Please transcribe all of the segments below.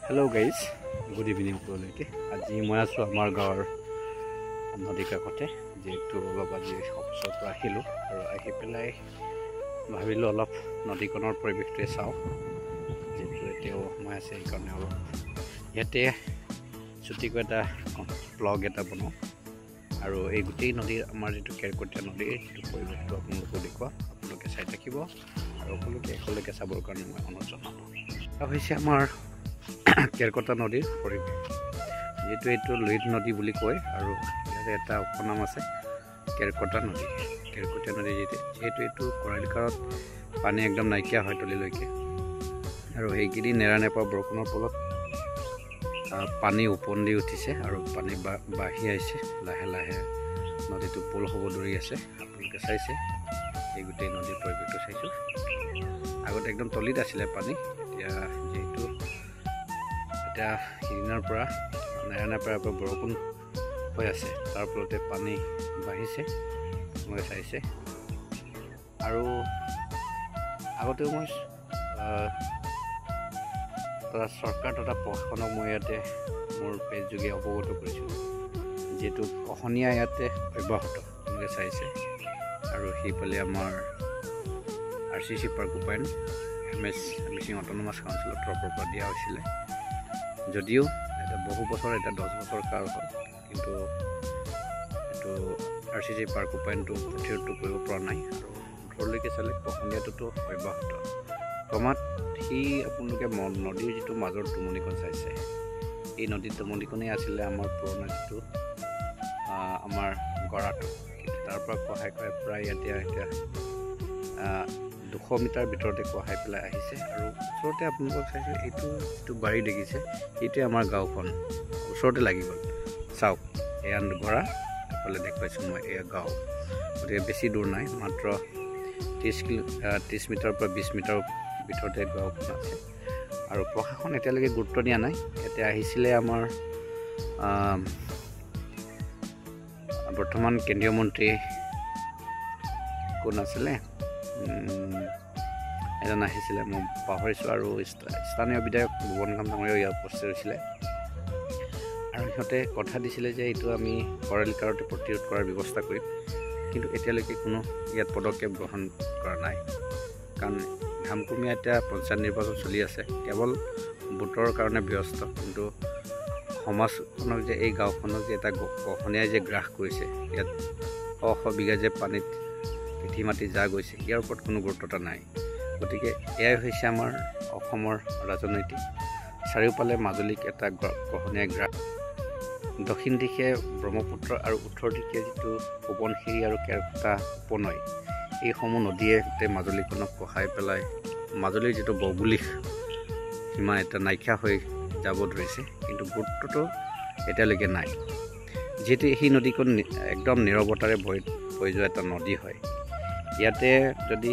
Hello guys, good evening আপোনালোকে আজি মই আছো আমাৰ গাঁৱৰ নদী কাষতে যেটো অলপ আজি অফিচৰ পৰা আহিলো আৰু আহি পেলাই ভাবিলো অলপ নদীখনৰ পৰিৱেশটো চাও যেটো এতিয়াও মই আছে এই কাৰণে অলপ ইয়াতে ছুটিক এটা ব্লগ এটা বনাও আৰু এই গোটেই নদীৰ আমাৰ যেটো কেৰকটীয়া নদীৰ যেটো পৰিৱেশটো আপোনালোকে দেখুৱা আপোনালোকে চাই থাকিব আৰু আপোনালোকে একেলগে চাবৰ কাৰণে মই অনুৰোধ জনালো হৈছে আমাৰ কেৰকটা নদীৰ পৰিৱেশ যেটো এইটো লুইত নদী বুলি কয় আৰু ইয়াতে এটা উপনাম আছে কেৰকটা নদী কেৰকটা নদী যেটো এইটো কৰালিকাৰত পানী একদম নাইকিয়া হয় তলিলৈকে আৰু এইকেইদিন নেৰানেপা বৰষুণৰ ফলত পানী উপন্দি উঠিছে আৰু পানী বাঢ়ি আহিছে লাহে লাহে নদীটো পুল হ'ব ধৰি আছে আপোনালোকে চাইছে এই গোটেই নদীৰ পৰিৱেশটো চাইছো আগতে একদম তলিত আছিল পানী এতিয়া যেটো এটা হিৰিনাৰ পৰা নেৰানেপাৰ পৰা বৰষুণ হৈ আছে তাৰ ফলতে পানী বাঢ়িছে মই চাইছে আৰু আগতে মই চৰকাৰ তথা প্ৰশাসনক মই ইয়াতে মোৰ পেজ যোগে অৱগত কৰিছিলোঁ যেটো কহনীয়া ইয়াতে অব্যাহত আপোনালোকে চাইছে আৰু সেইফালে আমাৰ RCC পাৰ্ক উপায়ন মিচিং অট'নমাছ কাউন্সিলৰ তৰফৰ পৰা দিয়া হৈছিলে যদিও এটা বহু বছৰ এটা 10 বছৰ কাল হ'ল কিন্তু এটো RCC পাৰ্ক উপায়নটো প্ৰতিৰোধ কৰিব পৰা নাই আৰু ঘৰলৈকে চালে কহনীয়াটো অব্যাহত ক্ৰমাৎ সি আপোনালোকে নদীৰ যেটো মাজৰ তুমনিখন চাইছে এই নদীৰ তুমনিখনেই আছিলে আমাৰ পুৰণা যেটো আমাৰ গৰাটো তাৰ পৰা কহাই প্ৰায় এতিয়া 200 মিটাৰ ভিতৰতে কহাই পেলাই আহিছে আৰু ওচৰতে আপোনালোকক চাইছে এইটো যেটো বাৰী দেখিছে এইটোৱে আমাৰ গাঁওখন ওচৰতে লাগি গ'ল চাওক এয়া গৰা এফালে দেখুৱাইছো মই এয়া গাঁও গতিকে বেছি দূৰ নাই মাত্ৰ 30 মিটাৰ পৰা 20 মিটাৰ ভিতৰতে গাঁওখন আছে আৰু প্ৰশাসন এতিয়ালৈকে গুৰুত্ব দিয়া নাই এতিয়া আহিছিলে আমাৰ বৰ্তমান কেন্দ্ৰীয় মন্ত্ৰী কোন আছিলে এজন আহিছিলে মই পাহৰিছো আৰু স্থানীয় বিধায়ক ভুৱনকাম ডাঙৰীয়া ইয়াত উপস্থিত হৈছিলে আৰু সিহঁতে কথা দিছিলে যে এইটো আমি কৰালিকাৰতে প্ৰতিৰোধ কৰাৰ ব্যৱস্থা কৰিম কিন্তু এতিয়ালৈকে কোনো ইয়াত পদক্ষেপ গ্ৰহণ কৰা নাই কাৰণ ধামকুমীয়া এতিয়া পঞ্চায়ত নিৰ্বাচন চলি আছে কেৱল ভোটৰ কাৰণে ব্যস্ত কিন্তু সমাজখনক যে এই গাঁওখনক যে এটা কহনীয়াই যে গ্ৰাস কৰিছে ইয়াত শ বিঘা যে পানীত পিঠি মাটি যা গৈছে ইয়াৰ ওপৰত কোনো গুৰুত্বতা নাই গতিকে এয়াই হৈছে আমাৰ অসমৰ ৰাজনৈতিক চাৰিওফালে মাজুলীক এটা কহনীয়া গ্ৰাস দক্ষিণ দিশে ব্ৰহ্মপুত্ৰ আৰু উত্তৰ দিশে যেটো সোৱণশিৰি আৰু কেৰকটা উপনৈ এইসমূহ নদীয়ে গোটেই মাজুলীখনক কহাই পেলাই মাজুলীৰ যেটো ভৌগোলিক সীমা এটা নাইকিয়া হৈ যাব ধৰিছে কিন্তু গুৰুত্বটো এতিয়ালৈকে নাই যেটো এই নদীখন একদম নিৰৱতাৰে বৈ যোৱা এটা নদী হয় ইয়াতে যদি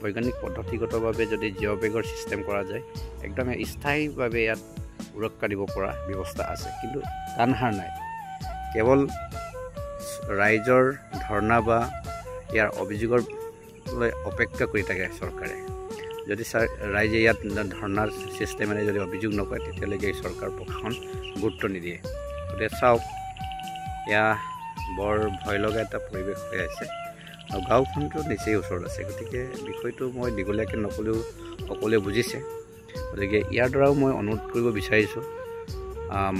বৈজ্ঞানিক পদ্ধতিগতভাৱে যদি জিঅ'বেগৰ সিস্টেম কৰা যায় একদম স্থায়ীভাৱে ইয়াত সুৰক্ষা দিব পৰা ব্যৱস্থা আছে কিন্তু কাণসাৰ নাই কেৱল ৰাইজৰ ধৰ্ণা বা ইয়াৰ অভিযোগৰ লৈ অপেক্ষা কৰি থাকে চৰকাৰে যদি ৰাইজে ইয়াত ধৰ্ণাৰ সিস্টেমেৰে যদি অভিযোগ নকৰে তেতিয়ালৈকে চৰকাৰ প্ৰশাসন গুৰুত্ব নিদিয়ে গতিকে চাওক এয়া বৰ ভয় লগা এটা পৰিৱেশ হৈ আছে আৰু গাঁওখনটো নিচেই ওচৰত আছে গতিকে বিষয়টো মই দীঘলীয়াকৈ নকলেও সকলোৱে বুজিছে গতিকে ইয়াৰ দ্বাৰাও মই অনুৰোধ কৰিব বিচাৰিছোঁ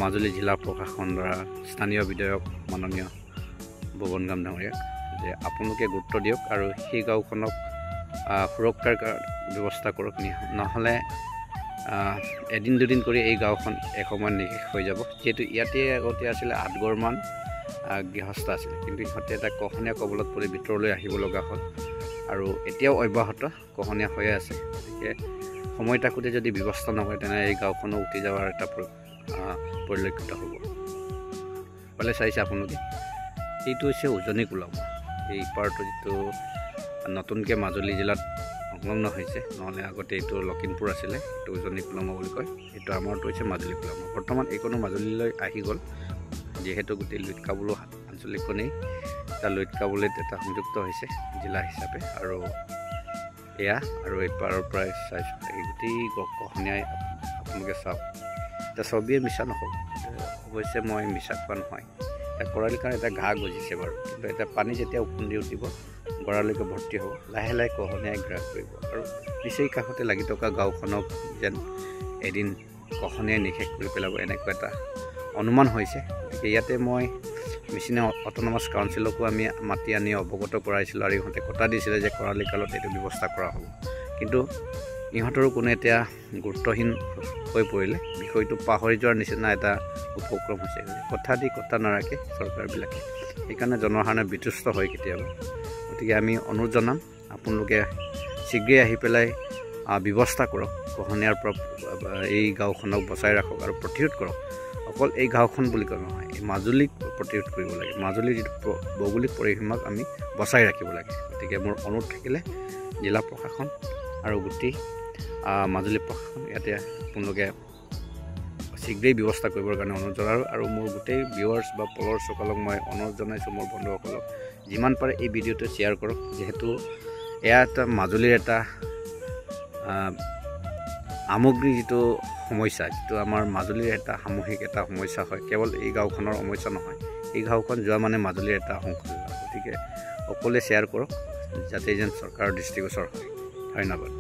মাজুলী জিলা প্ৰশাসন দ্বাৰা স্থানীয় বিধায়ক মাননীয় ভুৱনকাম ডাঙৰীয়াক যে আপোনালোকে গুৰুত্ব দিয়ক আৰু সেই গাঁওখনক সুৰক্ষাৰ ব্যৱস্থা কৰক নহ'লে এদিন দুদিন কৰি এই গাঁওখন এসময়ত নিশেষ হৈ যাব যিহেতু ইয়াতে আগতে আছিলে 8 ঘৰমান গৃহস্থ আছিলে কিন্তু ইহঁতে এটা কহনীয়া কবলত পৰি ভিতৰলৈ আহিব লগা হ'ল আৰু এতিয়াও অব্যাহত কহনীয়া হৈ আছে গতিকে সময় থাকোঁতে যদি ব্যৱস্থা নকৰে তেনে এই গাঁওখনো উঠি যাৱাৰ এটা পৰিলক্ষিত হ'ব পালে চাইছে আপোনালোকে এইটো হৈছে উজনি কোলামা এই পাৰটো যেটো নতুনকৈ মাজুলী জিলাত সংলগ্ন হৈছে নহ'লে আগতে এইটো লখিমপুৰ আছিলে এইটো উজনি কোলামা বুলি কয় এইটো আমাৰটো হৈছে মাজুলী কোলামা বৰ্তমান এইকণো মাজুলীলৈ আহি গ'ল যেহেতু গোটেই লুইতকাবুলো আঞ্চলিকখনেই এটা লুইতকাবুলিত এটা সংযুক্ত হৈছে জিলা হিচাপে আৰু এয়া আৰু এই পাৰৰ পৰাই চাইছোঁ এই গোটেই কহনীয়াই আপোনালোকে চাওক এতিয়া ছবিয়ে মিছা নকওঁ, অৱশ্যে মই মিছা কোৱা নহয়। এতিয়া কৰালি কাৰণ এটা ঘাঁহ গজিছে বাৰু, কিন্তু এতিয়া পানী যেতিয়া উফন্দি উঠিব গড়ালৈকে ভৰ্তি হ'ব, লাহে লাহে খহনীয়াই গ্ৰাস কৰিব আৰু নিচেই কাষতে লাগি থকা গাঁওখনক যেন এদিন খহনীয়াই নিশেষ কৰি পেলাব, এনেকুৱা এটা অনুমান হৈছে। গতিকে ইয়াতে মই মিচিনে অট'নমাছ কাউন্সিলকো আমি মাতি আনি অৱগত কৰাইছিলোঁ আৰু ইহঁতে কথা দিছিলে যে খৰালি কালত এইটো ব্যৱস্থা কৰা হ'ব, কিন্তু ইহঁতৰো কোনো এতিয়া গুৰুত্বহীন হৈ পৰিলে। বিষয়টো পাহৰি যোৱাৰ নিচিনা এটা উপক্ৰম হৈছে। কথা দি কথা নাৰাখে চৰকাৰবিলাকে, সেইকাৰণে জনসাধাৰণে বিতুষ্ট হয় কেতিয়াবা। গতিকে আমি অনুৰোধ জনাম, আপোনালোকে শীঘ্ৰেই আহি পেলাই ব্যৱস্থা কৰক, খহনীয়াৰ পৰা এই গাঁওখনক বচাই ৰাখক আৰু প্ৰতিৰোধ কৰক। অকল এই গাঁওখন বুলি কোৱা নহয়, এই মাজুলীক প্ৰতিৰোধ কৰিব লাগে, মাজুলীৰ যিটো ভৌগোলিক পৰিসীমাক আমি বচাই ৰাখিব লাগে। গতিকে মোৰ অনুৰোধ থাকিলে জিলা প্ৰশাসন আৰু গোটেই মাজুলী প্ৰশাসন ইয়াতে আপোনালোকে শীঘ্ৰেই ব্যৱস্থা কৰিবৰ কাৰণে অনুৰোধ জনালোঁ। আৰু মোৰ গোটেই ভিউৱাৰ্ছ বা ফলোৱাৰ্ছসকলক মই অনুৰোধ জনাইছোঁ, মোৰ বন্ধুসকলক যিমান পাৰে এই ভিডিঅ'টো শ্বেয়াৰ কৰক, যিহেতু এয়া এটা মাজুলীৰ এটা সামগ্ৰী যিটো সমস্যা, যিটো আমাৰ মাজুলীৰ এটা সামূহিক এটা সমস্যা হয়, কেৱল এই গাঁওখনৰ সমস্যা নহয়, এই গাঁওখন যোৱা মানে মাজুলীৰ এটা অংশ। গতিকে সকলোৱে শ্বেয়াৰ কৰক যাতে যেন চৰকাৰৰ দৃষ্টিগোচৰ হয়। ধন্যবাদ।